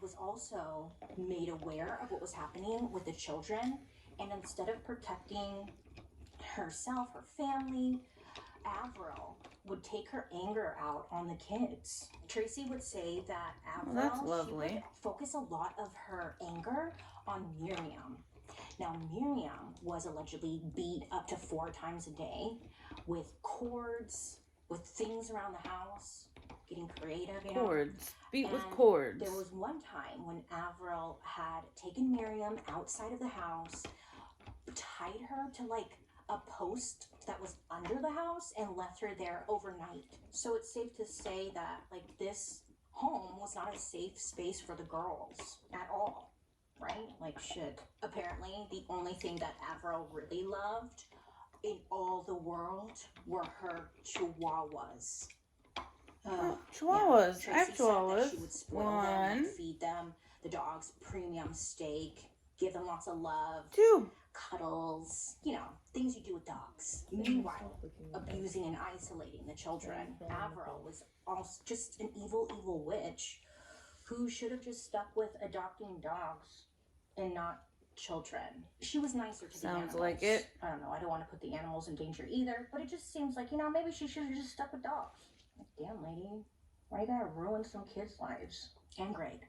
was also made aware of what was happening with the children, and instead of protecting herself, her family, Avril would take her anger out on the kids. Tracey would say that Avril, that's lovely. she would focus a lot of her anger on Miriam. Now, Miriam was allegedly beat up to 4 times a day with cords, with things around the house, getting creative, you know? Cords. Beat with And cords. There was one time when Avril had taken Miriam outside of the house, tied her to like a post that was under the house and left her there overnight. So it's safe to say that like this home was not a safe space for the girls at all, right? Like shit. Apparently the only thing that Avril really loved in all the world were her chihuahuas. Chihuahuas. Yeah. I have Tracey said chihuahuas. that she would spoil them, like, feed them the dogs premium steak, give them lots of love. 2. Cuddles, you know, things you do with dogs. Meanwhile, abusing and isolating the children. Avril was also just an evil, evil witch who should have just stuck with adopting dogs and not children. She was nicer to the animals. Sounds like it. I don't know, I don't want to put the animals in danger either, but it just seems like, you know, maybe she should have just stuck with dogs. Like, damn, lady, why you gotta ruin some kids' lives? And Greg.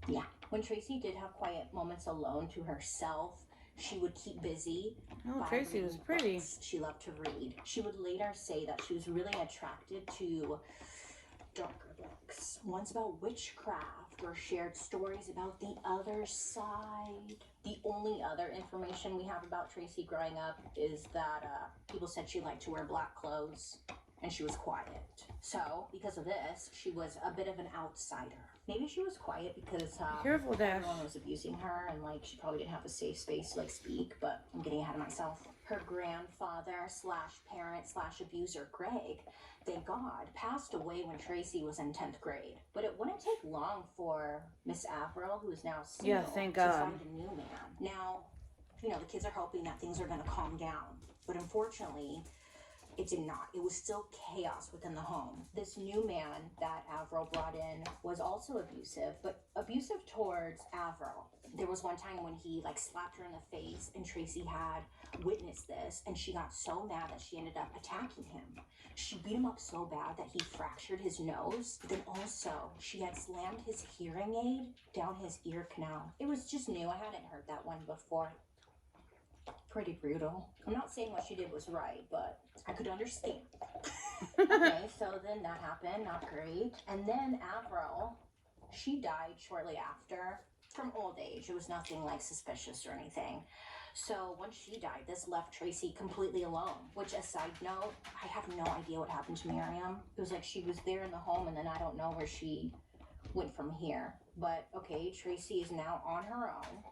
Yeah. When Tracey did have quiet moments alone to herself, she would keep busy. Oh, Tracey was pretty. Books. She loved to read. She would later say that she was really attracted to darker books, ones about witchcraft or shared stories about the other side. The only other information we have about Tracey growing up is that people said she liked to wear black clothes and she was quiet. So, because of this, she was a bit of an outsider. Maybe she was quiet because Careful, Dash. everyone was abusing her and like she probably didn't have a safe space to like speak, but I'm getting ahead of myself. Her grandfather / parent / abuser, Greg, thank God, passed away when Tracey was in 10th grade. But it wouldn't take long for Miss Avril, who is now single, thank to God. find a new man. Now, you know, the kids are hoping that things are going to calm down, but unfortunately, it did not. It was still chaos within the home. This new man that Avril brought in was also abusive, but abusive towards Avril. There was one time when he like slapped her in the face and Tracey had witnessed this and she got so mad that she ended up attacking him. She beat him up so bad that he fractured his nose. Then also she had slammed his hearing aid down his ear canal. It was just new. I hadn't heard that one before. Pretty brutal. I'm not saying what she did was right, but I could understand. Okay, so then that happened, not great. And then Avril, she died shortly after from old age. It was nothing like suspicious or anything. So once she died, this left Tracey completely alone, which, a side note, I have no idea what happened to Miriam. It was like she was there in the home and then I don't know where she went from here. But okay, Tracey is now on her own.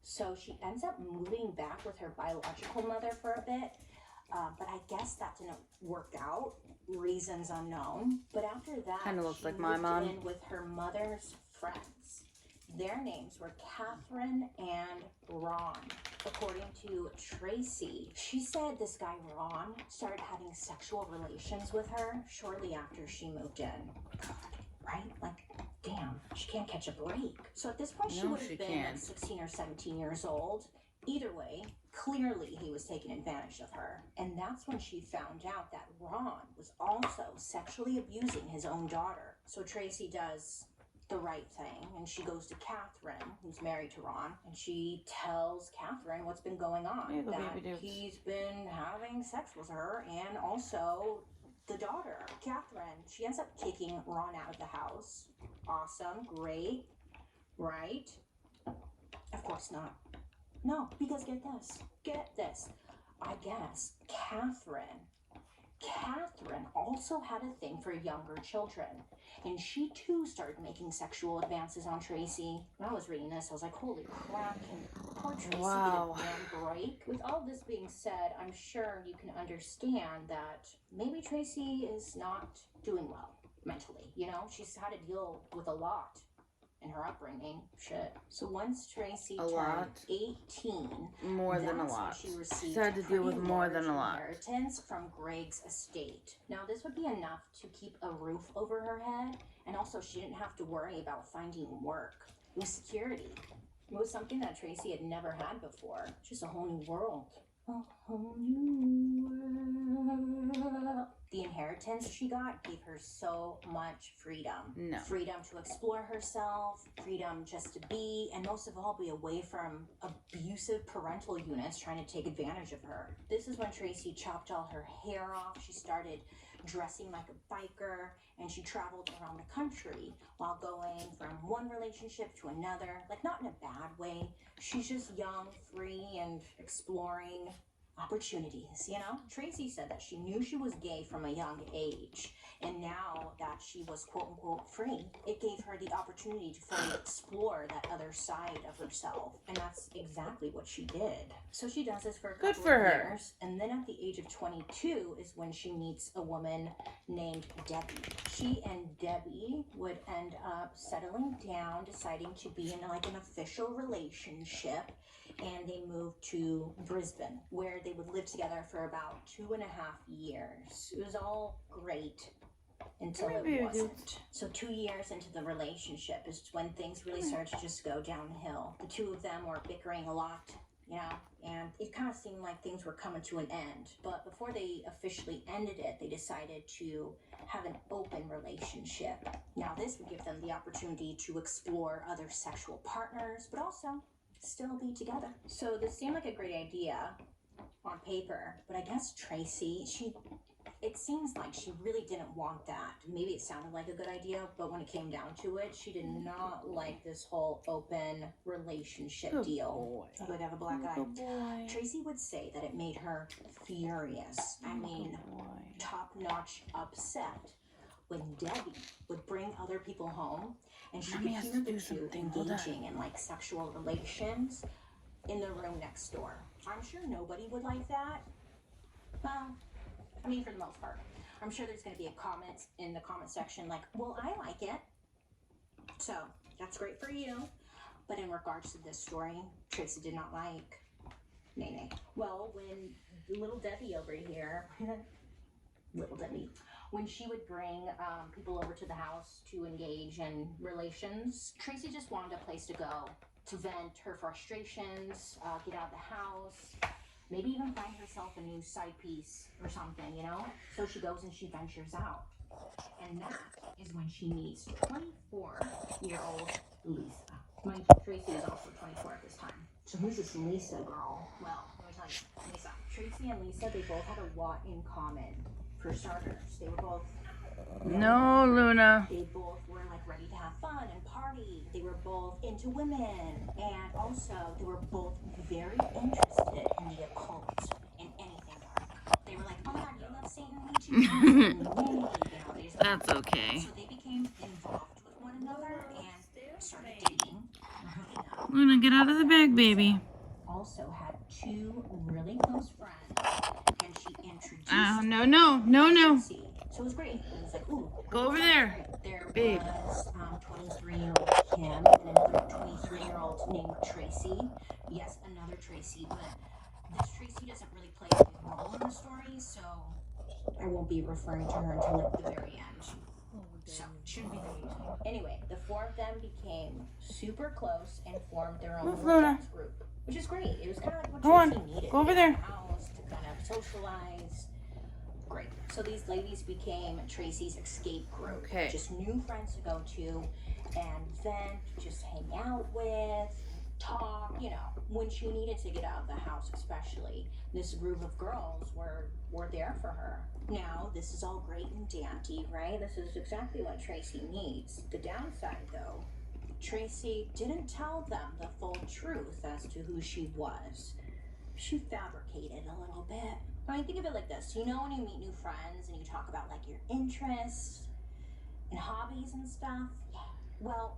So she ends up moving back with her biological mother for a bit, but I guess that didn't work out, reasons unknown. But after that, Kind of looks she like my moved mom. in with her mother's friends. Their names were Catherine and Ron. According to Tracey, she said this guy Ron started having sexual relations with her shortly after she moved in. God, right? Like, damn, she can't catch a break. So at this point, she would have been like 16 or 17 years old. Either way, clearly he was taking advantage of her. And that's when she found out that Ron was also sexually abusing his own daughter. So Tracey does the right thing and she goes to Catherine, who's married to Ron, and she tells Catherine what's been going on, that he's been having sex with her and also the daughter, Catherine. She ends up kicking Ron out of the house. Awesome, great, right? Of course not. No, because get this. I guess Catherine also had a thing for younger children. And she too started making sexual advances on Tracey. When I was reading this, I was like, holy crap, can poor Tracey get a damn break? With all this being said, I'm sure you can understand that maybe Tracey is not doing well mentally. You know, she's had to deal with a lot. in her upbringing. Shit. So once Tracey A turned lot. 18, More than a that's when lot. she received She's had to deal with pretty more than a large lot. inheritance from Greg's estate. Now, this would be enough to keep a roof over her head, and also she didn't have to worry about finding work. It was security. It was something that Tracey had never had before. Just a whole new world. A whole new world. The inheritance she got gave her so much freedom. No. Freedom to explore herself, freedom just to be, and most of all, be away from abusive parental units trying to take advantage of her. This is when Tracey chopped all her hair off. She started dressing like a biker, and she traveled around the country while going from one relationship to another. Like, not in a bad way. She's just young, free, and exploring opportunities, you know? Tracey said that she knew she was gay from a young age, and now that she was quote-unquote free, it gave her the opportunity to fully explore that other side of herself, and that's exactly what she did. So she does this for a couple for of her. years, and then at the age of 22 is when she meets a woman named Debbie. She and Debbie would end up settling down, deciding to be in like an official relationship, and they moved to Brisbane, where they would live together for about 2.5 years. It was all great until it wasn't. So 2 years into the relationship is when things really started to just go downhill. The two of them were bickering a lot, you know, and it kind of seemed like things were coming to an end. But before they officially ended it, they decided to have an open relationship. Now, this would give them the opportunity to explore other sexual partners, but also still be together. So this seemed like a great idea on paper, but I guess Tracey, it seems like she really didn't want that. Maybe it sounded like a good idea, but when it came down to it, she did not like this whole open relationship deal. Boy. Good, have a black eye. Good boy. Tracey would say that it made her furious. I mean, top-notch upset when Debbie would bring other people home and she could Mommy has hear to the do two something. Hold on. engaging in like sexual relations in the room next door. I'm sure nobody would like that. Well, I mean, for the most part. I'm sure there's going to be a comment in the comment section like, well, I like it. So, that's great for you. But in regards to this story, Tracey did not like Nene. Well, when little Debbie over here, little Debbie, when she would bring people over to the house to engage in relations, Tracey just wanted a place to go to vent her frustrations, get out of the house, maybe even find herself a new side piece or something, you know? So she goes and she ventures out. And that is when she meets 24-year-old Lisa. My Tracey is also 24 at this time. So who's this Lisa girl? Well, let me tell you, Lisa. Tracey and Lisa, they both had a lot in common. For starters, they were both... No, Luna. They both were like ready to have fun and party. They were both into women. And also, they were both very interested in the occult and anything dark. They were like, oh my god, you love Satan, me too. Yay. You know, they just That's okay. So they became involved with one another and started dating. Luna, get out of the bag, baby. Also had two really close friends, and she introduced No. Tracy. So it was great. It was like, ooh. Go over there. There Babe. was 23-year-old Kim and another 23-year-old named Tracy. Yes, another Tracy, but this Tracy doesn't really play a big role in the story, so I won't be referring to her until like the very end. So, shouldn't be confusing. Anyway, the four of them became super close and formed their own Move, little Luna. dance group, which is great. It was kind of like what Go on. Tracy needed. Go over in there. the house to kind of socialize. Great. So these ladies became Tracy's escape group. Okay. Just new friends to go to and vent, just hang out with, talk, you know, when she needed to get out of the house especially. This group of girls were there for her. Now, this is all great and dandy, right? This is exactly what Tracy needs. The downside, though, Tracy didn't tell them the full truth as to who she was. She fabricated a little bit. I mean, think of it like this. You know when you meet new friends and you talk about, like, your interests and hobbies and stuff? Well,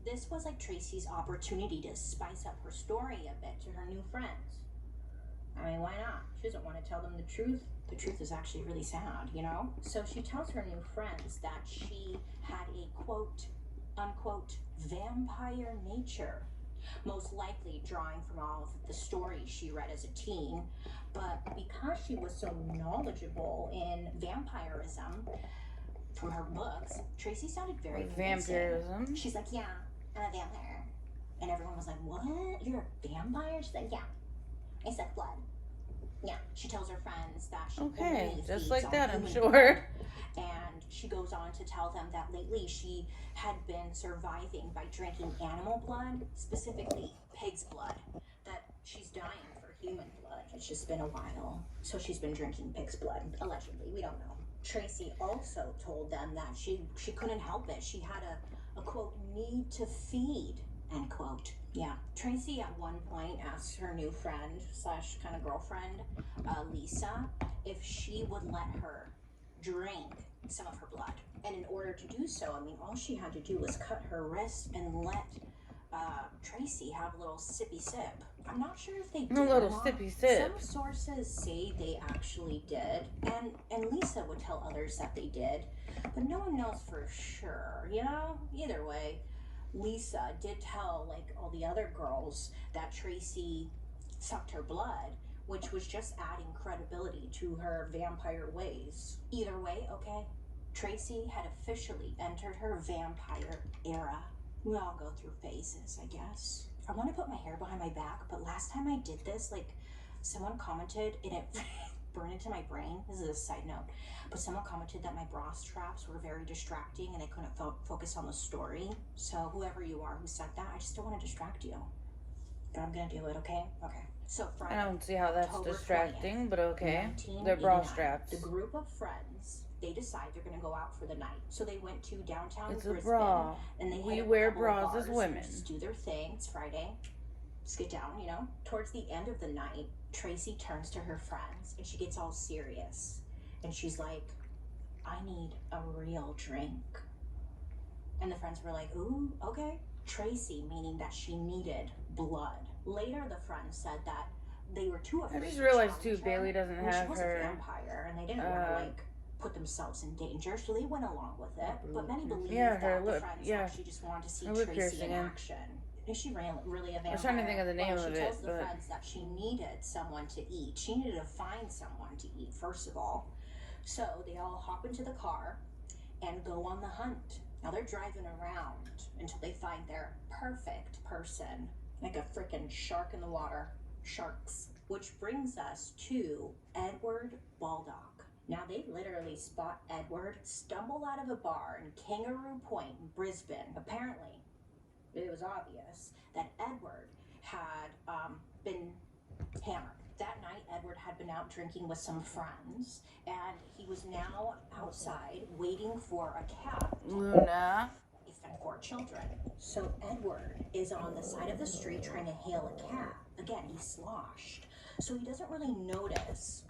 this was, like, Tracy's opportunity to spice up her story a bit to her new friends. I mean, why not? She doesn't want to tell them the truth. The truth is actually really sad, you know? So she tells her new friends that she had a, quote, unquote, vampire nature. Most likely drawing from all of the stories she read as a teen. But because she was so knowledgeable in vampirism from her books, Tracey sounded very convincing. Vampirism. She's like, yeah, I'm a vampire. And everyone was like, what? You're a vampire? She's like, yeah. I suck blood. Yeah. She tells her friends that she Okay, only just feeds like on that, I'm human sure. blood. And she goes on to tell them that lately she had been surviving by drinking animal blood, specifically pig's blood, that she's dying for human blood. It's just been a while. So she's been drinking pig's blood, allegedly. We don't know. Tracey also told them that she couldn't help it. She had a quote, need to feed, end quote. Yeah. Tracey at one point asked her new friend slash kind of girlfriend, Lisa, if she would let her drink some of her blood. And in order to do so, I mean, all she had to do was cut her wrist and let Tracey have a little sippy sip. I'm not sure if they did. A little or not. sippy sip. Some sources say they actually did, and Lisa would tell others that they did, but no one knows for sure. You know, either way, Lisa did tell like all the other girls that Tracey sucked her blood, which was just adding credibility to her vampire ways. Either way, okay, Tracey had officially entered her vampire era. We all go through phases, I guess. I want to put my hair behind my back, but last time I did this, like, someone commented, and it burned into my brain. This is a side note, but someone commented that my bra straps were very distracting and I couldn't focus on the story. So whoever you are who said that, I just don't want to distract you. But I'm gonna do it, okay? Okay. So Friday, I don't see how that's October distracting, 20th, but okay. They're bra 1989, straps. The group of friends, they decide they're gonna go out for the night. So they went to downtown It's a Brisbane, bra. and they We hit up a wear couple of bras as bars women. and just do their thing. It's Friday. Let's get down, you know. Towards the end of the night, Tracey turns to her friends and she gets all serious. And she's like, I need a real drink. And the friends were like, ooh, okay. Tracey, meaning that she needed blood. Later, the friends said that they were too afraid. I just to realized challenge too, her. Bailey doesn't I mean, she have was her. a vampire, and they didn't want to like put themselves in danger, so they went along with it. But many believe Yeah, her that the lip- friends yeah. actually just wanted to see Her lip Tracey piercing, in yeah. action. Is she really a vampire? I was trying to think of the name Well, of she it, tells the but friends that she needed someone to eat. She needed to find someone to eat, first of all. So they all hop into the car and go on the hunt. Now they're driving around until they find their perfect person, like a freaking shark in the water. Sharks. Which brings us to Edward Baldock. Now they literally spot Edward stumble out of a bar in Kangaroo Point, Brisbane. Apparently, it was obvious that Edward had been hammered. That night, Edward had been out drinking with some friends, and he was now outside waiting for a cab to Luna. and 4 children. So Edward is on the side of the street trying to hail a cab. Again, he's sloshed. So he doesn't really notice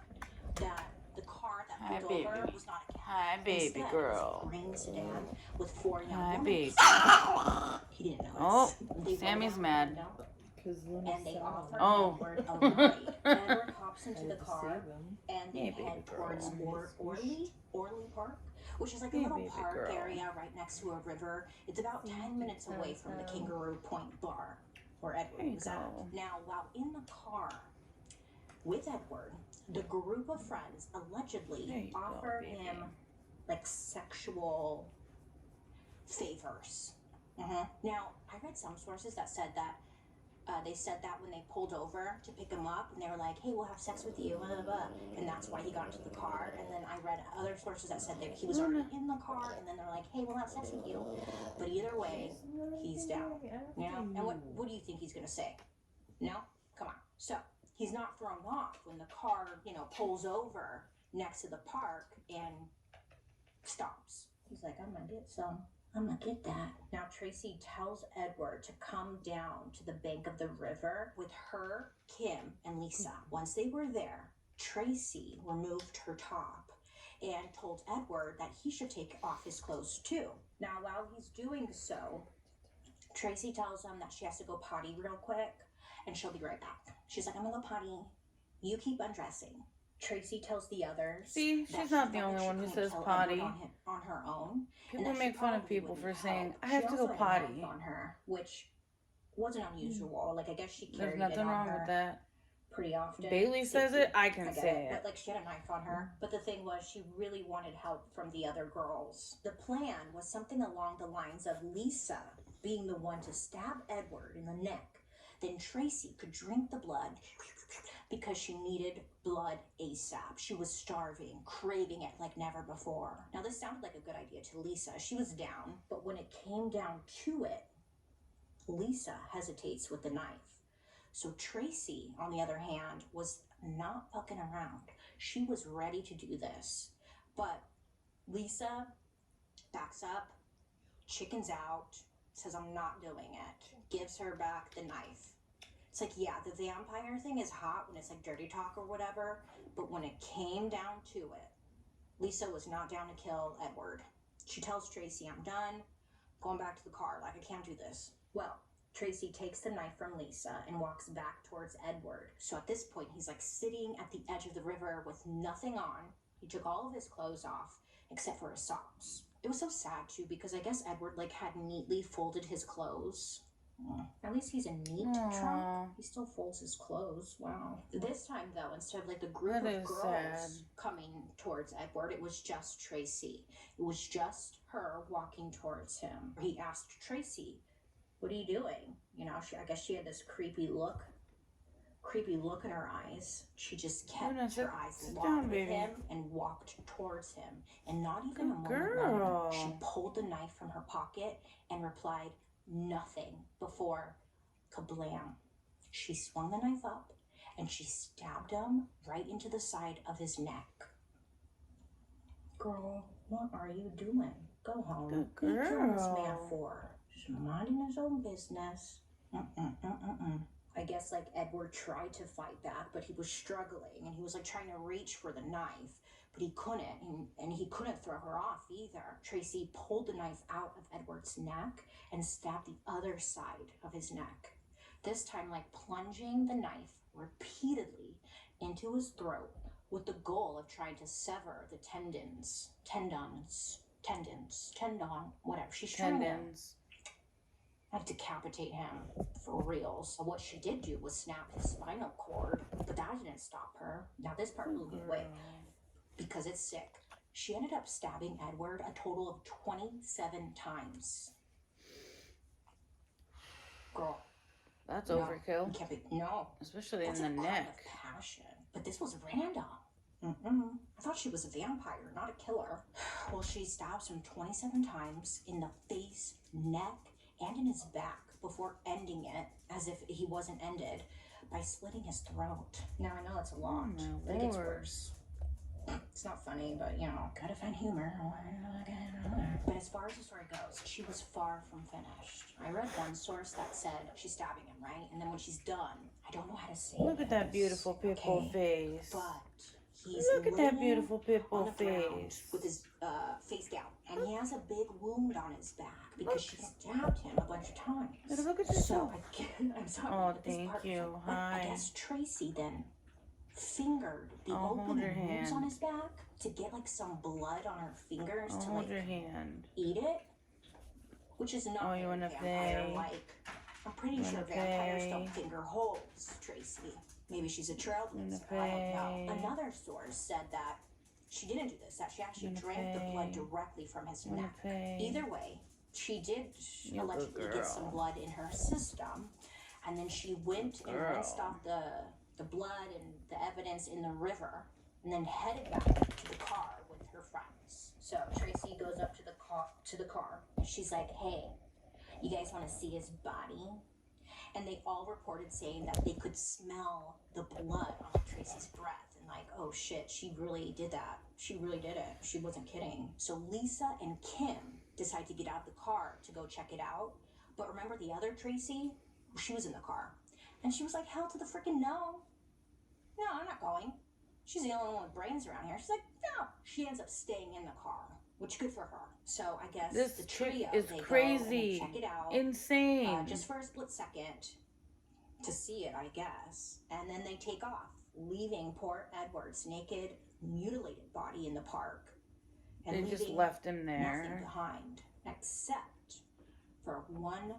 that the car that Hi, pulled over baby. was not a cab. Hi, baby Instead, girl. it was a green sedan with 4 young Hi, women. baby. He didn't notice. Oh, They roll Sammy's down the mad. window, and they offer Oh. Edward a ride. Edward hops into the car, and they Hey, baby head towards girl. Orley Park, which is like a Hey, little baby park girl. area right next to a river. It's about 10 minutes away from the Kangaroo Point bar where There Edward you was at. go. Now, while in the car with Edward, the group of friends There allegedly you go, offered baby. him like sexual favors. Now, I read some sources that said that they said that when they pulled over to pick him up, and they were like, "Hey, we'll have sex with you," blah, blah, blah. And that's why he got into the car. And then I read other sources that said that he was already in the car, and then they're like, "Hey, we'll have sex with you." But either way, he's down. You know? And what do you think he's gonna say? No? Come on. So he's not thrown off when the car, pulls over next to the park and stops. He's like, I'm gonna get some. I'm gonna get that. Now Tracey tells Edward to come down to the bank of the river with her, Kim, and Lisa. Once they were there, Tracey removed her top and told Edward that he should take off his clothes too. Now while he's doing so, Tracey tells him that she has to go potty real quick and she'll be right back. She's like, I'm gonna go potty. You keep undressing. Tracey tells the others. See, that she's not the felt only like she one who couldn't says kill potty. Edward on her own. People make fun of people for saying, I have to go She also had a potty. knife on her, which wasn't unusual. Like, I guess she There's carried it nothing on wrong her with that. pretty often. Bailey says it, I can say it. But, like, she had a knife on her. But the thing was, she really wanted help from the other girls. The plan was something along the lines of Lisa being the one to stab Edward in the neck. Then Tracey could drink the blood because she needed blood ASAP. She was starving, craving it like never before. Now, this sounded like a good idea to Lisa. She was down, but when it came down to it, Lisa hesitates with the knife. So Tracey, on the other hand, was not fucking around. She was ready to do this. But Lisa backs up, chickens out, says, I'm not doing it, gives her back the knife. It's like, yeah, the vampire thing is hot when it's like dirty talk or whatever, but when it came down to it, Lisa was not down to kill Edward. She tells Tracey, I'm done, going back to the car, like, I can't do this. Well, Tracey takes the knife from Lisa and walks back towards Edward. So at this point, he's like sitting at the edge of the river with nothing on. He took all of his clothes off, except for his socks. It was so sad too, because I guess Edward like had neatly folded his clothes. At least he's a neat trunk. He still folds his clothes. Wow. This time though, instead of like the group of girls coming towards Edward, it was just Tracey. It was just her walking towards him. He asked Tracey, what are you doing? You know, I guess she had this creepy look in her eyes. She just kept her eyes locked with him and walked towards him. And not even a moment later, she pulled the knife from her pocket and replied nothing before kablam. She swung the knife up and she stabbed him right into the side of his neck. Girl, what are you doing? Go home. What are you killing this man for? Just minding his own business. I guess like Edward tried to fight back, but he was struggling and he was like trying to reach for the knife, but he couldn't, and he couldn't throw her off either. Tracey pulled the knife out of Edward's neck and stabbed the other side of his neck. This time, like plunging the knife repeatedly into his throat with the goal of trying to sever the tendon, whatever. She's trying to like decapitate him for real. So what she did do was snap his spinal cord, but that didn't stop her. Now this part blew me away because it's sick. She ended up stabbing Edward a total of 27 times. Girl. That's overkill. No. Especially in the neck. Passion. But this was random. I thought she was a vampire, not a killer. Well, she stabs him 27 times in the face, neck, and in his back before ending it, as if he wasn't ended, by slitting his throat. Now, I know that's a lot, but it gets worse. It's not funny, but, you know, gotta find humor. But as far as the story goes, she was far from finished. I read one source that said she's stabbing him, right? And then when she's done, I don't know how to say it. Look at that beautiful pitbull face. But he's Look at that beautiful pitbull face. With his face down. And he has a big wound on his back because she stabbed him a bunch of times. Look at yourself. So, I'm sorry. Oh, thank you. Hi. I guess Tracey then fingered the open wounds on his back to get like some blood on her fingers to like eat it, which is not you wanna vampire play? like. I'm pretty sure vampires don't finger holes, Tracey. Maybe she's a trailblazer. I don't know. Another source said that she didn't do this, that she actually drank the blood directly from his neck. Either way, she did allegedly get some blood in her system, and then she went and rinsed off the blood and the evidence in the river, and then headed back to the car with her friends. So Tracey goes up to the car, and she's like, hey, you guys want to see his body? And they all reported saying that they could smell the blood on Tracey's breath, and like, oh shit, she really did that. She really did it. She wasn't kidding. So Lisa and Kim decide to get out of the car to go check it out. But remember the other Tracey? She was in the car. And she was like, hell to the freaking no. No, I'm not going. She's the only one with brains around here. She's like, no. She ends up staying in the car, which good for her. So I guess this the trio, is they crazy. go and check it out. Insane. Just for a split second to see it, I guess. And then they take off. leaving poor Edward's naked, mutilated body in the park. And They just left him there. Nothing behind, except for one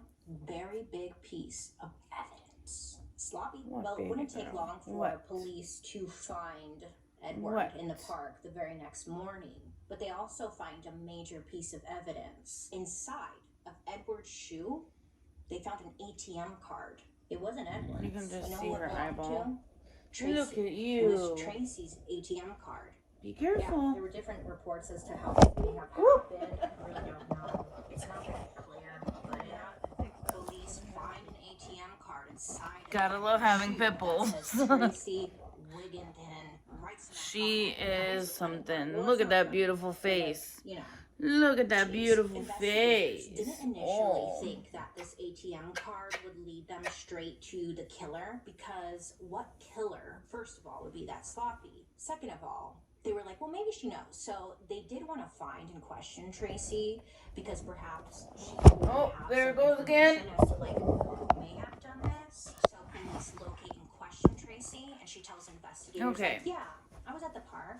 very big piece of evidence. Sloppy. Well, it wouldn't take long for police to find Edward in the park the very next morning. But they also find a major piece of evidence. Inside of Edward's shoe, they found an ATM card. It wasn't Edward's. You can just know see what her eyeball. Tracy. Look at It you. was Tracy's ATM card. Be careful. Yeah, there were different reports as to how it may have happened. I really don't know. It's not very clear. But yeah, police find an ATM card inside. Gotta love having pit bulls. Tracy Wigginton. She is something. Look at that beautiful face. You know. Look at that beautiful face. Didn't initially think that this ATM card would lead them straight to the killer, because what killer, first of all, would be that sloppy? Second of all, they were like, well, maybe she knows. So they did want to find and question Tracy, because perhaps she there it goes again. As to, like, who may have done this. So police locate and question Tracy, and she tells investigators, okay, like, yeah, I was at the park.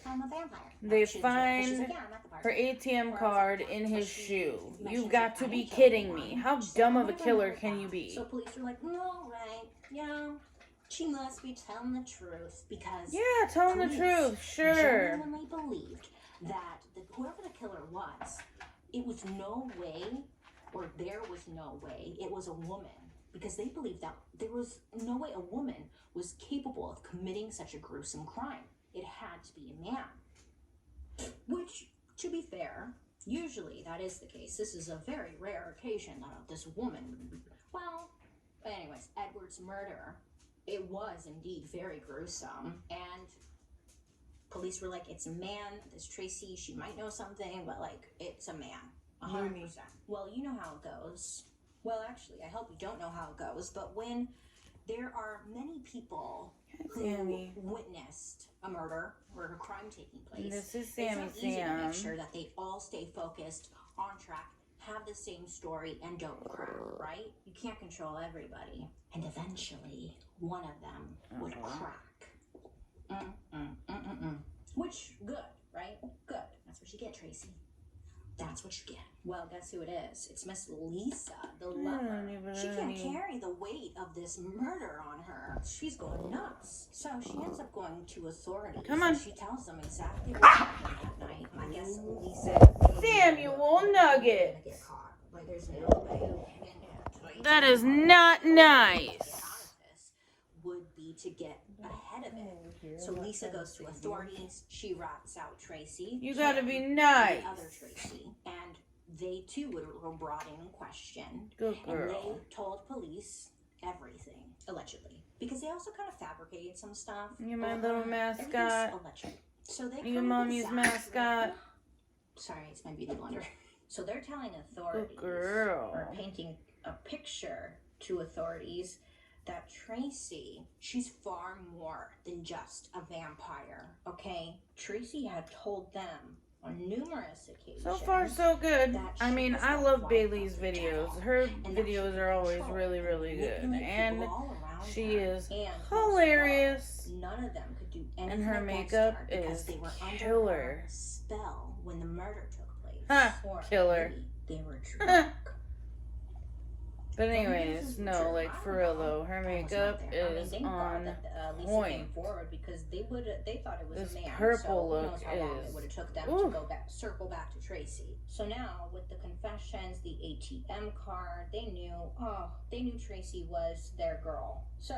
I'm a vampire. They find like, yeah, I'm at the park. her ATM card in his shoe. You've got to be kidding me. How dumb of a killer can you be? So police were like, no, right, yeah, she must be telling the truth, because yeah, telling the truth, sure. genuinely believed that whoever the killer was, it was no way, or there was no way, it was a woman. Because they believed that there was no way a woman was capable of committing such a gruesome crime. It had to be a man. Which, to be fair, usually that is the case. This is a very rare occasion that this woman, well, anyways, Edward's murder, it was indeed very gruesome. And police were like, it's a man. This Tracy, she might know something, but like, it's a man. 100%. Well, you know how it goes. Well, actually, I hope you don't know how it goes, but when there are many people who witnessed a murder or a crime taking place, this is Sammy it's not easy to make sure that they all stay focused, on track, have the same story, and don't crack, right? You can't control everybody. And eventually, one of them would crack. Which, good, right? Good. That's what you get, Tracy. That's what you get. Well, guess who it is? It's Miss Lisa, the lover. She can't carry the weight of this murder on her. She's going nuts. So she ends up going to authorities. Come on. She tells them exactly what happened that night. I guess Lisa... Samuel Nugget. Get caught. Like, there's no way. That is not nice. Would be to get ahead of it. So Lisa goes to authorities. She rats out Tracy. You gotta be nice. The other Tracy. And they too were brought in and questioned. Good girl. And they told police everything, allegedly. Because they also kind of fabricated some stuff. You're my little mascot. So they Your mommy's mascot. Sorry, it's my beauty blender. So they're telling authorities, or painting a picture to authorities, that Tracy, she's far more than just a vampire, okay? Tracy had told them on numerous occasions. So far, so good. I mean, I love Bailey's videos. Her videos are always really, really good. And she is hilarious. None of them could do anything. And her makeup is killer. Spell when the murder took place. Ha! Killer. They were drunk. But anyways, no, like for real though, her makeup is on point. Because they thought it was this a man. purple so look how long it is. would have took them to go back, circle back to Tracy. So now with the confessions, the ATM card, they knew Tracy was their girl. So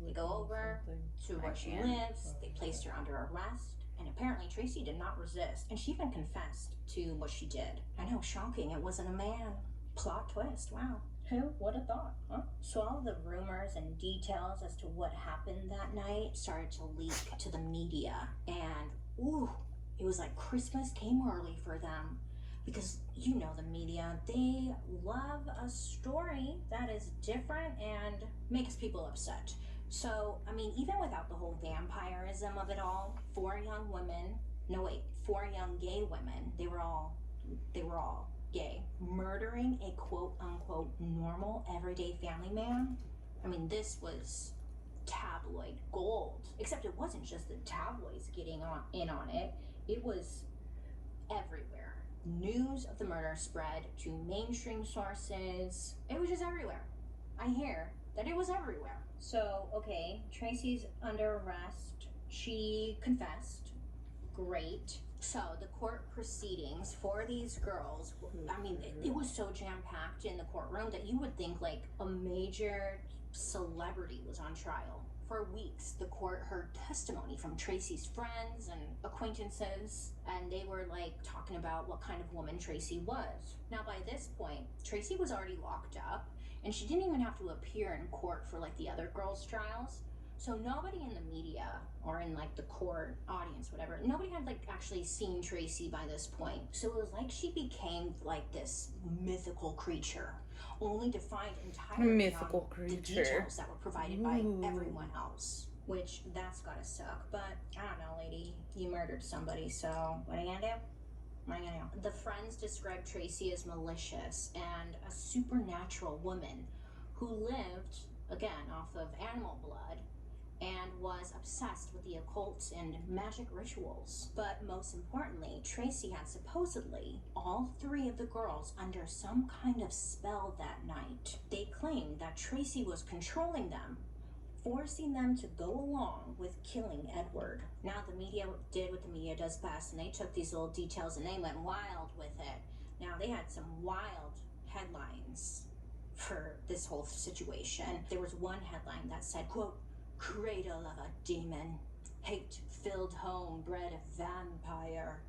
they go over to where she lives. They placed her under arrest. And apparently Tracy did not resist. And she even confessed to what she did. I know, shocking. It wasn't a man. Plot twist. Wow. Who would have thought, huh? So all the rumors and details as to what happened that night started to leak to the media. And, ooh, it was like Christmas came early for them. Because, you know, the media, they love a story that is different and makes people upset. So, I mean, even without the whole vampirism of it all, 4 young young gay women, they were all gay, murdering a quote-unquote normal, everyday family man. I mean, this was tabloid gold. Except it wasn't just the tabloids getting in on it. It was everywhere. News of the murder spread to mainstream sources. It was just everywhere. I hear that it was everywhere. So, okay, Tracey's under arrest. She confessed. Great. So, the court proceedings for these girls, I mean, it was so jam-packed in the courtroom that you would think, like, a major celebrity was on trial. For weeks, the court heard testimony from Tracey's friends and acquaintances, and they were, like, talking about what kind of woman Tracey was. Now, by this point, Tracey was already locked up, and she didn't even have to appear in court for, like, the other girls' trials. So nobody in the media or in, like, the court audience, whatever, nobody had, like, actually seen Tracey by this point. So it was like she became, like, this mythical creature, only to find entirely on the details that were provided by everyone else. Which, that's gotta suck. But, I don't know, lady, you murdered somebody, so what are you gonna do? What are you gonna do? The friends described Tracey as malicious and a supernatural woman who lived, again, off of animal blood, and was obsessed with the occult and magic rituals. But most importantly, Tracey had supposedly all 3 of the girls under some kind of spell that night. They claimed that Tracey was controlling them, forcing them to go along with killing Edward. Now, the media did what the media does best, and they took these little details and they went wild with it. Now, they had some wild headlines for this whole situation. There was one headline that said, quote, "Cradle of a demon, hate-filled home bred a vampire,"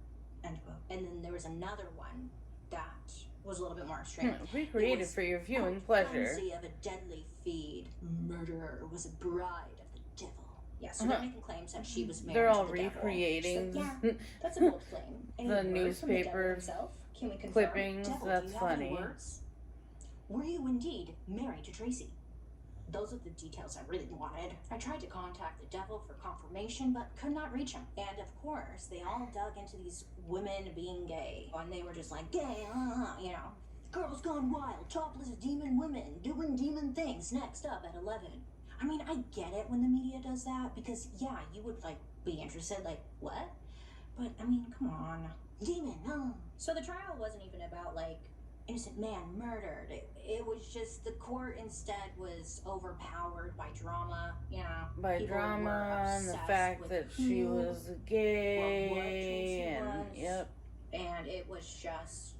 end quote. And then there was another one that was a little bit more extreme. Recreated for your viewing pleasure. Frenzy of a deadly feed. Murderer was a bride of the devil. Yeah, so they're making claims that she was married They're all to the recreating devil. Yeah, that's a bold claim. Any the word from the devil newspaper himself? Can we confirm? clippings. Devil, That's do you have any funny. words? Were you indeed married to Tracey? Those are the details I really wanted. I tried to contact the devil for confirmation, but could not reach him. And of course, they all dug into these women being gay. And they were just like, gay, you know. Girls gone wild, topless demon women, doing demon things. Next up at 11. I mean, I get it when the media does that, because, yeah, you would, like, be interested, like, what? But, I mean, come on. Demon, So the trial wasn't even about, like, innocent man murdered. It was just the court instead was overpowered by drama, you know. By drama and the fact that she was gay and yep. And it was just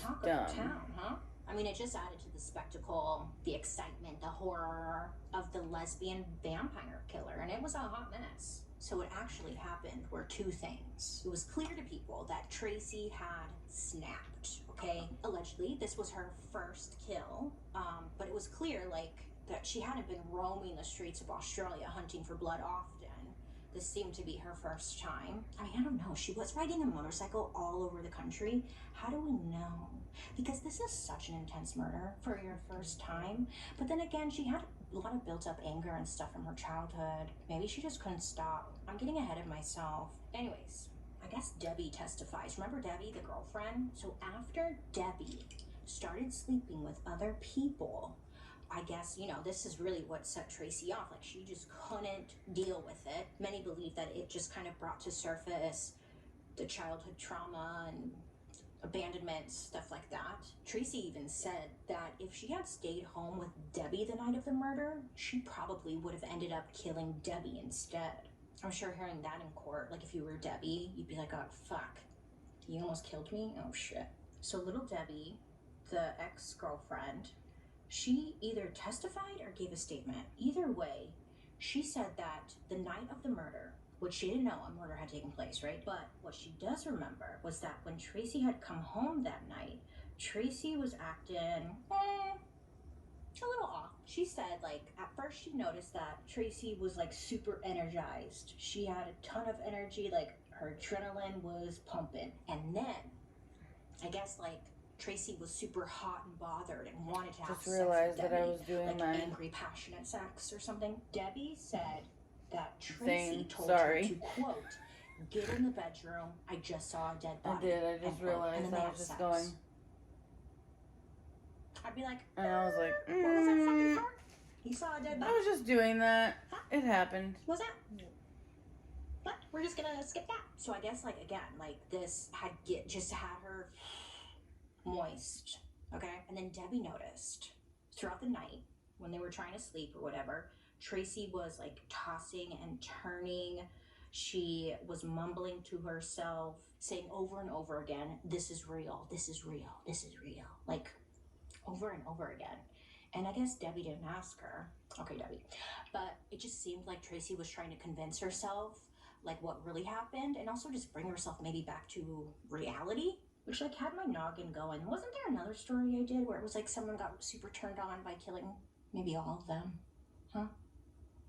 talk dumb. of the town, huh? I mean, it just added to the spectacle, the excitement, the horror of the lesbian vampire killer, and it was a hot mess. So what actually happened were 2 things. It was clear to people that Tracey had snapped, okay? Allegedly, this was her first kill, but it was clear, like, that she hadn't been roaming the streets of Australia hunting for blood often. This seemed to be her first time. I mean, I don't know. She was riding a motorcycle all over the country. How do we know? Because this is such an intense murder for your first time. But then again, she had a lot of built-up anger and stuff from her childhood. Maybe she just couldn't stop. I'm getting ahead of myself. Anyways, I guess Debbie testifies. Remember Debbie, the girlfriend? So after Debbie started sleeping with other people, I guess, you know, this is really what set Tracey off. Like, she just couldn't deal with it. Many believe that it just kind of brought to surface the childhood trauma and abandonment, stuff like that. Tracey even said that if she had stayed home with Debbie the night of the murder, she probably would have ended up killing Debbie instead. I'm sure hearing that in court, like if you were Debbie, you'd be like, oh, fuck. You almost killed me? Oh, shit. So little Debbie, the ex-girlfriend, she either testified or gave a statement. Either way, she said that the night of the murder, which she didn't know a murder had taken place, right? But what she does remember was that when Tracey had come home that night, Tracey was acting a little off. She said, like, at first she noticed that Tracey was, like, super energized. She had a ton of energy, like, her adrenaline was pumping. And then, I guess, like, Tracey was super hot and bothered and wanted to have Just sex realized with that I Debbie, was doing like my angry, passionate sex or something. Debbie said that Tracey told Sorry. her to, quote, get in the bedroom, I just saw a dead body. I did. I just realized I was just going. I'd be like, And I was like, what was that fucking for? You saw a dead I body? was just doing that. Huh? It happened. What's that? What? We're just gonna skip that. So I guess, like, again, like, this had just had her moist, okay? And then Debbie noticed throughout the night when they were trying to sleep or whatever, Tracey was like tossing and turning. She was mumbling to herself, saying over and over again, this is real, this is real, this is real, like over and over again. And I guess Debbie didn't ask her. Okay, Debbie. But it just seemed like Tracey was trying to convince herself like what really happened, and also just bring herself maybe back to reality, which like had my noggin going. Wasn't there another story I did where it was like someone got super turned on by killing maybe all of them? Huh?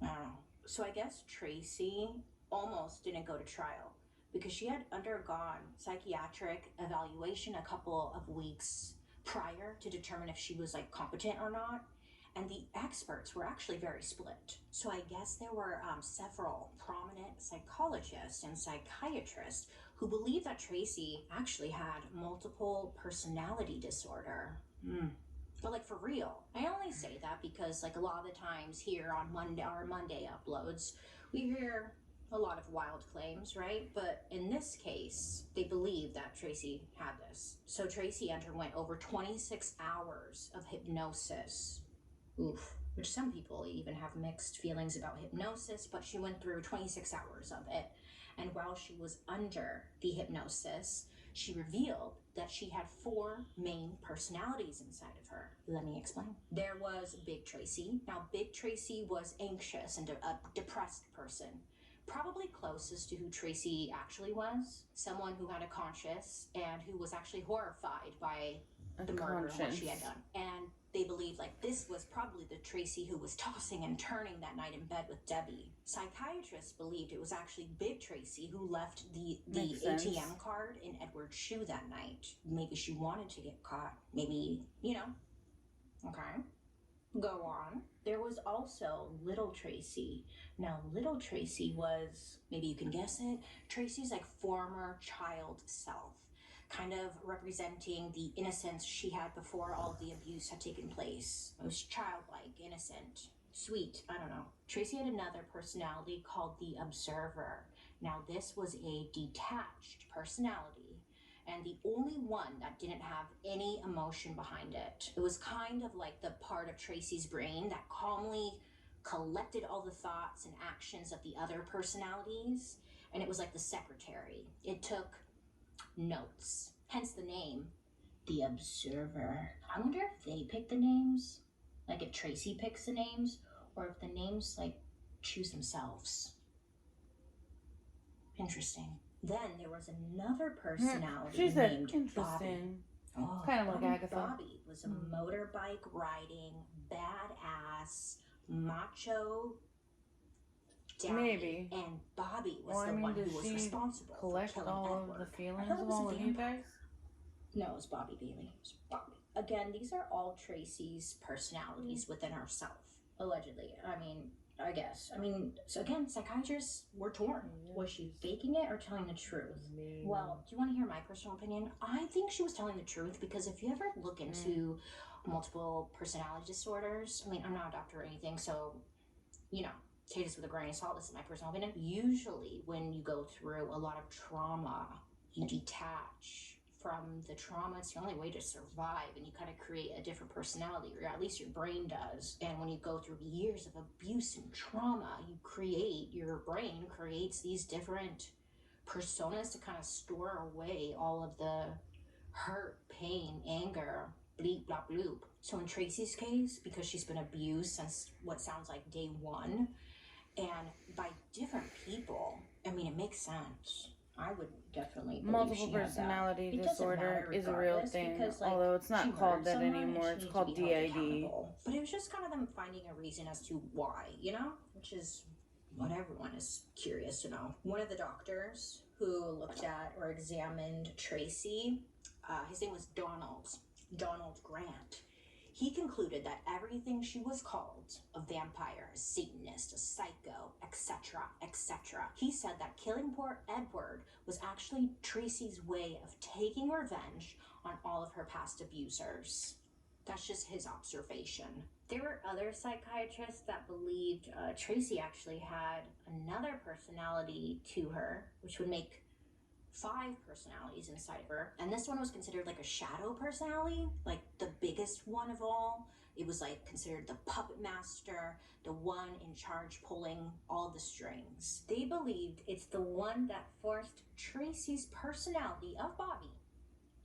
I don't know. So I guess Tracey almost didn't go to trial because she had undergone psychiatric evaluation a couple of weeks prior to determine if she was like competent or not. And the experts were actually very split. So I guess there were several prominent psychologists and psychiatrists who believed that Tracey actually had multiple personality disorder. But like for real, I only say that because like a lot of the times here on our Monday uploads, we hear a lot of wild claims, right? But in this case, they believe that Tracey had this. So Tracey underwent over 26 hours of hypnosis. Oof. Which some people even have mixed feelings about hypnosis, but she went through 26 hours of it. And while she was under the hypnosis, she revealed that she had 4 main personalities inside of her. Let me explain. There was Big Tracey. Now, Big Tracey was anxious and a depressed person. Probably closest to who Tracey actually was. Someone who had a conscience and who was actually horrified by the murder and what she had done. And they believed like this was probably the Tracey who was tossing and turning that night in bed with Debbie. Psychiatrists believed it was actually Big Tracey who left the ATM card in Edward's shoe that night. Maybe she wanted to get caught. Maybe, you know. Okay. Go on. There was also Little Tracey. Now, Little Tracey was, maybe you can guess it, Tracey's like former child self, kind of representing the innocence she had before all of the abuse had taken place. It was childlike, innocent, sweet, I don't know. Tracey had another personality called the Observer. Now, this was a detached personality, and the only one that didn't have any emotion behind it. It was kind of like the part of Tracey's brain that calmly collected all the thoughts and actions of the other personalities, and it was like the secretary. It took notes, hence the name, the Observer. I wonder if they pick the names, like if Tracey picks the names, or if the names like choose themselves. Interesting. Then there was another personality named Bobby. Oh, kind of like Agatha. Bobby was a motorbike riding, badass, macho daddy. Maybe. And Bobby was the one who was responsible for killing all Edward. of the feelings of all of you guys? No, it was Bobby Bailey. It was Bobby. Again, these are all Tracey's personalities within herself, allegedly. I mean, I guess. I mean, so again, psychiatrists were torn. Was she faking it or telling the truth? Well, do you want to hear my personal opinion? I think she was telling the truth because if you ever look into multiple personality disorders, I mean, I'm not a doctor or anything, so, you know, take this with a grain of salt. This is my personal opinion. Usually when you go through a lot of trauma, you detach from the trauma. It's the only way to survive, and you kind of create a different personality, or at least your brain does. And when you go through years of abuse and trauma, your brain creates these different personas to kind of store away all of the hurt, pain, anger, bleep, blah, bloop. So in Tracey's case, because she's been abused since what sounds like day one, and by different people, I mean, it makes sense. I would definitely believe multiple personality disorder is a real thing, because, like, although it's not called that anymore. It's called DID. But it was just kind of them finding a reason as to why, you know, which is what everyone is curious to know. One of the doctors who looked at or examined Tracey, his name was Donald Grant. He concluded that everything she was called, a vampire, a Satanist, a psycho, etc., etc. He said that killing poor Edward was actually Tracey's way of taking revenge on all of her past abusers. That's just his observation. There were other psychiatrists that believed Tracey actually had another personality to her, which would make 5 personalities inside of her. And this one was considered like a shadow personality, like the biggest one of all. It was like considered the puppet master, the one in charge pulling all the strings. They believed it's the one that forced Tracey's personality of Bobby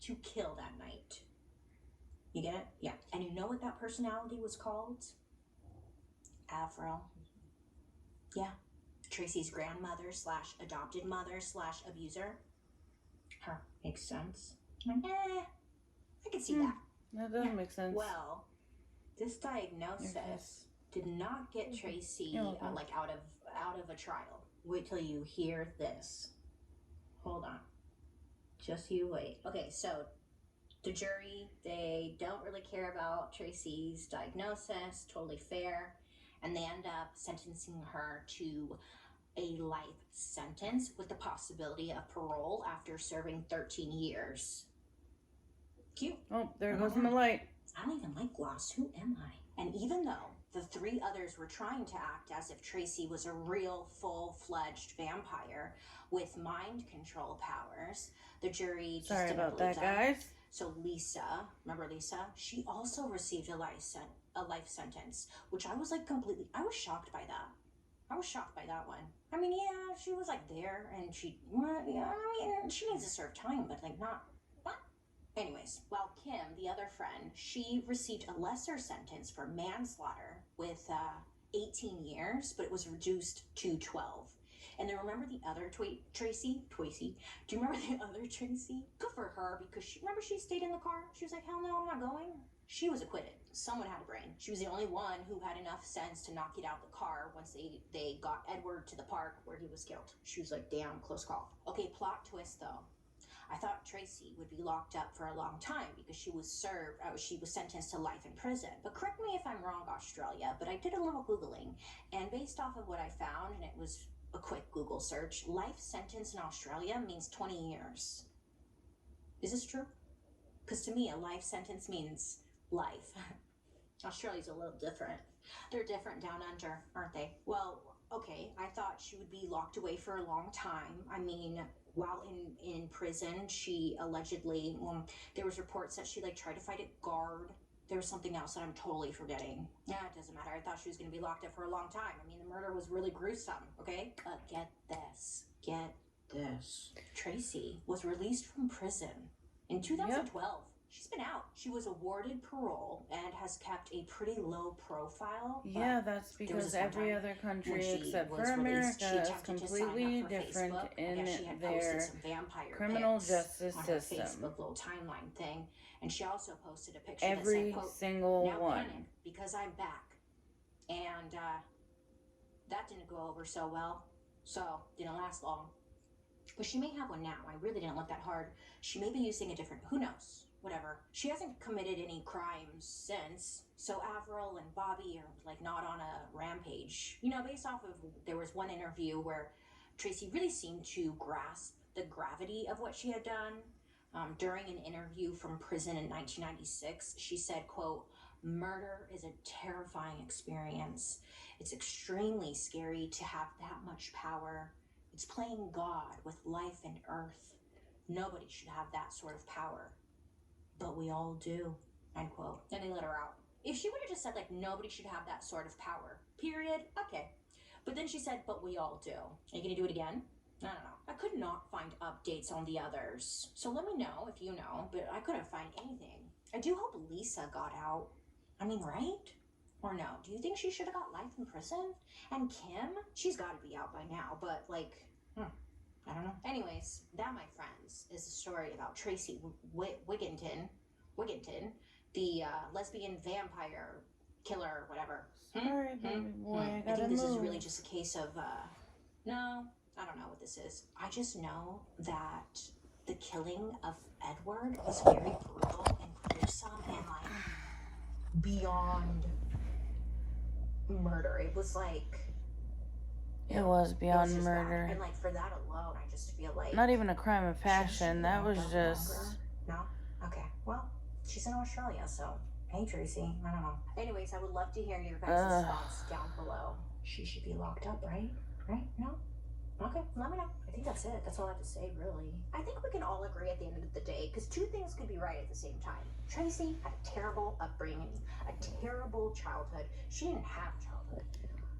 to kill that night. You get it? Yeah. And you know what that personality was called? Avril. Yeah. Tracey's grandmother / adopted mother / abuser. Her. Makes sense. I can see that. That does make sense. Well, this diagnosis did not get Tracey like out of a trial. Wait till you hear this. Hold on. Just you wait. Okay, so the jury, they don't really care about Tracey's diagnosis, totally fair, and they end up sentencing her to a life sentence with the possibility of parole after serving 13 years. Cute. Oh, there goes the light. I don't even like gloss. Who am I? And even though the 3 others were trying to act as if Tracey was a real, full-fledged vampire with mind control powers, the jury just Sorry didn't about believe that, them. guys. So Lisa, remember Lisa? She also received a life sentence, which I was like I was shocked by that. I was shocked by that one. I mean, yeah, she was like there, and she needs to serve time, but like not. Anyways, while Kim, the other friend, she received a lesser sentence for manslaughter with 18 years, but it was reduced to 12. And then remember the other Tracey? Do you remember the other Tracey? Good for her, because remember she stayed in the car? She was like, hell no, I'm not going. She was acquitted. Someone had a brain. She was the only one who had enough sense to not get out the car once they got Edward to the park where he was killed. She was like, damn, close call. Okay, plot twist though. I thought Tracey would be locked up for a long time because she was sentenced to life in prison. But correct me if I'm wrong, Australia, but I did a little Googling, and based off of what I found, and it was a quick Google search, life sentence in Australia means 20 years. Is this true? Because to me, a life sentence means life. Australia's a little different. They're different down under, aren't they? Well, okay, I thought she would be locked away for a long time. I mean, while in prison, she allegedly, there was reports that she like tried to fight a guard. There was something else that I'm totally forgetting. Yeah, it doesn't matter. I thought she was going to be locked up for a long time. I mean, the murder was really gruesome, okay? Get this. Tracey was released from prison in 2012. Yep. She's been out. She was awarded parole and has kept a pretty low profile. Yeah, that's because every other country except for America is completely different in their criminal justice system. Facebook little timeline thing, and she also posted a picture every that said, quote, single now one. panic because I'm back, and that didn't go over so well. So didn't last long. But she may have one now. I really didn't look that hard. She may be using a different. Who knows? Whatever. She hasn't committed any crimes since, so Avril and Bobby are like not on a rampage. You know, based off of, there was one interview where Tracey really seemed to grasp the gravity of what she had done. During an interview from prison in 1996, she said, quote, murder is a terrifying experience. It's extremely scary to have that much power. It's playing God with life and earth. Nobody should have that sort of power. But we all do, end quote. Then they let her out. If she would have just said, like, nobody should have that sort of power, period, okay. But then she said, but we all do. Are you gonna do it again? I don't know. I could not find updates on the others. So let me know if you know, but I couldn't find anything. I do hope Lisa got out. I mean, right? Or no? Do you think she should have got life in prison? And Kim? She's gotta be out by now, but like, I don't know. Anyways, that, my friends, is a story about Tracey Wigginton, the lesbian vampire killer, whatever. Sorry, baby boy, I think this is really just a case of, no, I don't know what this is. I just know that the killing of Edward was very brutal and gruesome and, like, beyond murder. It was like... It was beyond murder. Bad. And like for that alone, I just feel like not even a crime of passion. That was just no. Okay. Well, she's in Australia, so Hey, Tracy. I don't know. Anyways, I would love to hear your guys' thoughts down below. She should be locked up, right? Right? No? Okay, let me know. I think that's it. That's all I have to say, really. I think we can all agree at the end of the day, because two things could be right at the same time. Tracy had a terrible upbringing, a terrible childhood. She didn't have childhood.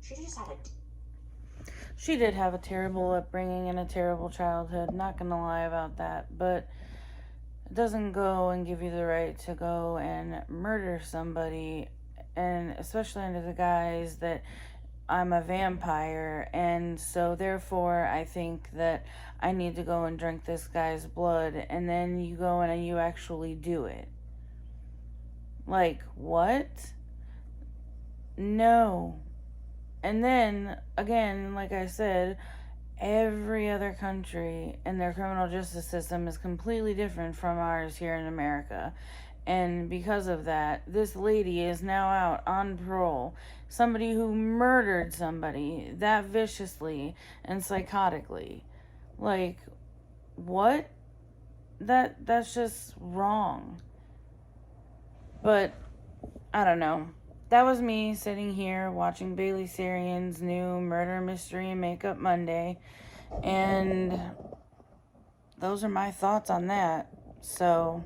She just had a... She did have a terrible upbringing and a terrible childhood. Not gonna lie about that, but it doesn't go and give you the right to go and murder somebody, and especially under the guise that I'm a vampire, and so therefore I think that I need to go and drink this guy's blood, and then you go in and you actually do it. Like, what? No. And then, again, like I said, every other country and their criminal justice system is completely different from ours here in America. And because of that, this lady is now out on parole. Somebody who murdered somebody that viciously and psychotically. Like, what? That's just wrong. But, I don't know. That was me sitting here watching Bailey Sarian's new Murder, Mystery, and Makeup Monday. And those are my thoughts on that. So...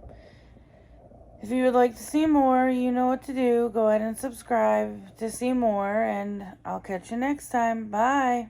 if you would like to see more, you know what to do. Go ahead and subscribe to see more, and I'll catch you next time. Bye.